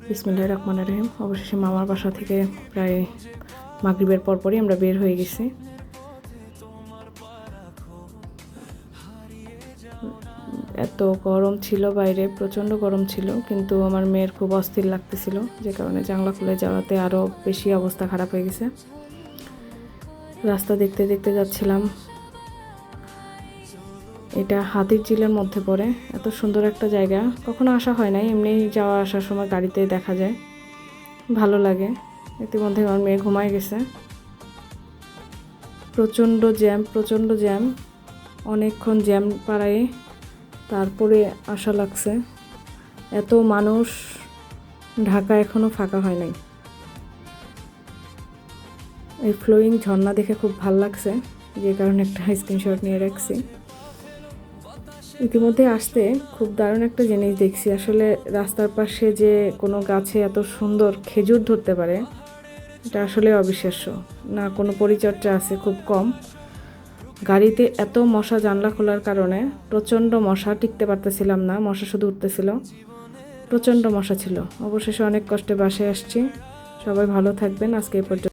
বিসমিল্লাহির রহমানির রহিম। অবশেষে মামার বাসা থেকে প্রায় মাগরিবের পরপরই আমরা বের হয়ে গেছি। এত গরম ছিল বাইরে, প্রচণ্ড গরম ছিল, কিন্তু আমার মেয়ের খুব অস্থির লাগতেছিল, যে কারণে জানলা খুলে যাওয়াতে আরও বেশি অবস্থা খারাপ হয়ে গেছে। রাস্তা দেখতে দেখতে যাচ্ছিলাম। এটা হাতিরঝিলের মধ্যে পড়ে। এত সুন্দর একটা জায়গা, কখনো আসা হয় নাই, এমনি যাওয়া আসার সময় গাড়িতে দেখা যায়, ভালো লাগে। ইতিমধ্যে আমার মেয়ে ঘুমায় গেছে। প্রচণ্ড জ্যাম, অনেকক্ষণ জ্যাম পাড়ায় তারপরে আসা লাগছে। এত মানুষ, ঢাকা এখনও ফাঁকা হয় নাই। এই ফ্লোয়িং ঝর্ণা দেখে খুব ভালো লাগছে, যে কারণে একটা স্ক্রিনশট নিয়ে রাখছি। ইতিমধ্যে আসতে খুব দারুণ একটা জিনিস দেখছি। আসলে রাস্তার পাশে যে কোনো গাছে এত সুন্দর খেজুর ধরতে পারে, এটা আসলে অবিশ্বাস্য। না কোনো পরিচর্যা আছে, খুব কম। গাড়িতে এত মশা, জানলা খোলার কারণে প্রচণ্ড মশা, টিকতে পারতেছিলাম না, মশা শুধু উঠতেছিল, প্রচণ্ড মশা ছিল। অবশেষে অনেক কষ্টে বাসায় আসছি। সবাই ভালো থাকবেন। আজকে এই পর্যন্ত।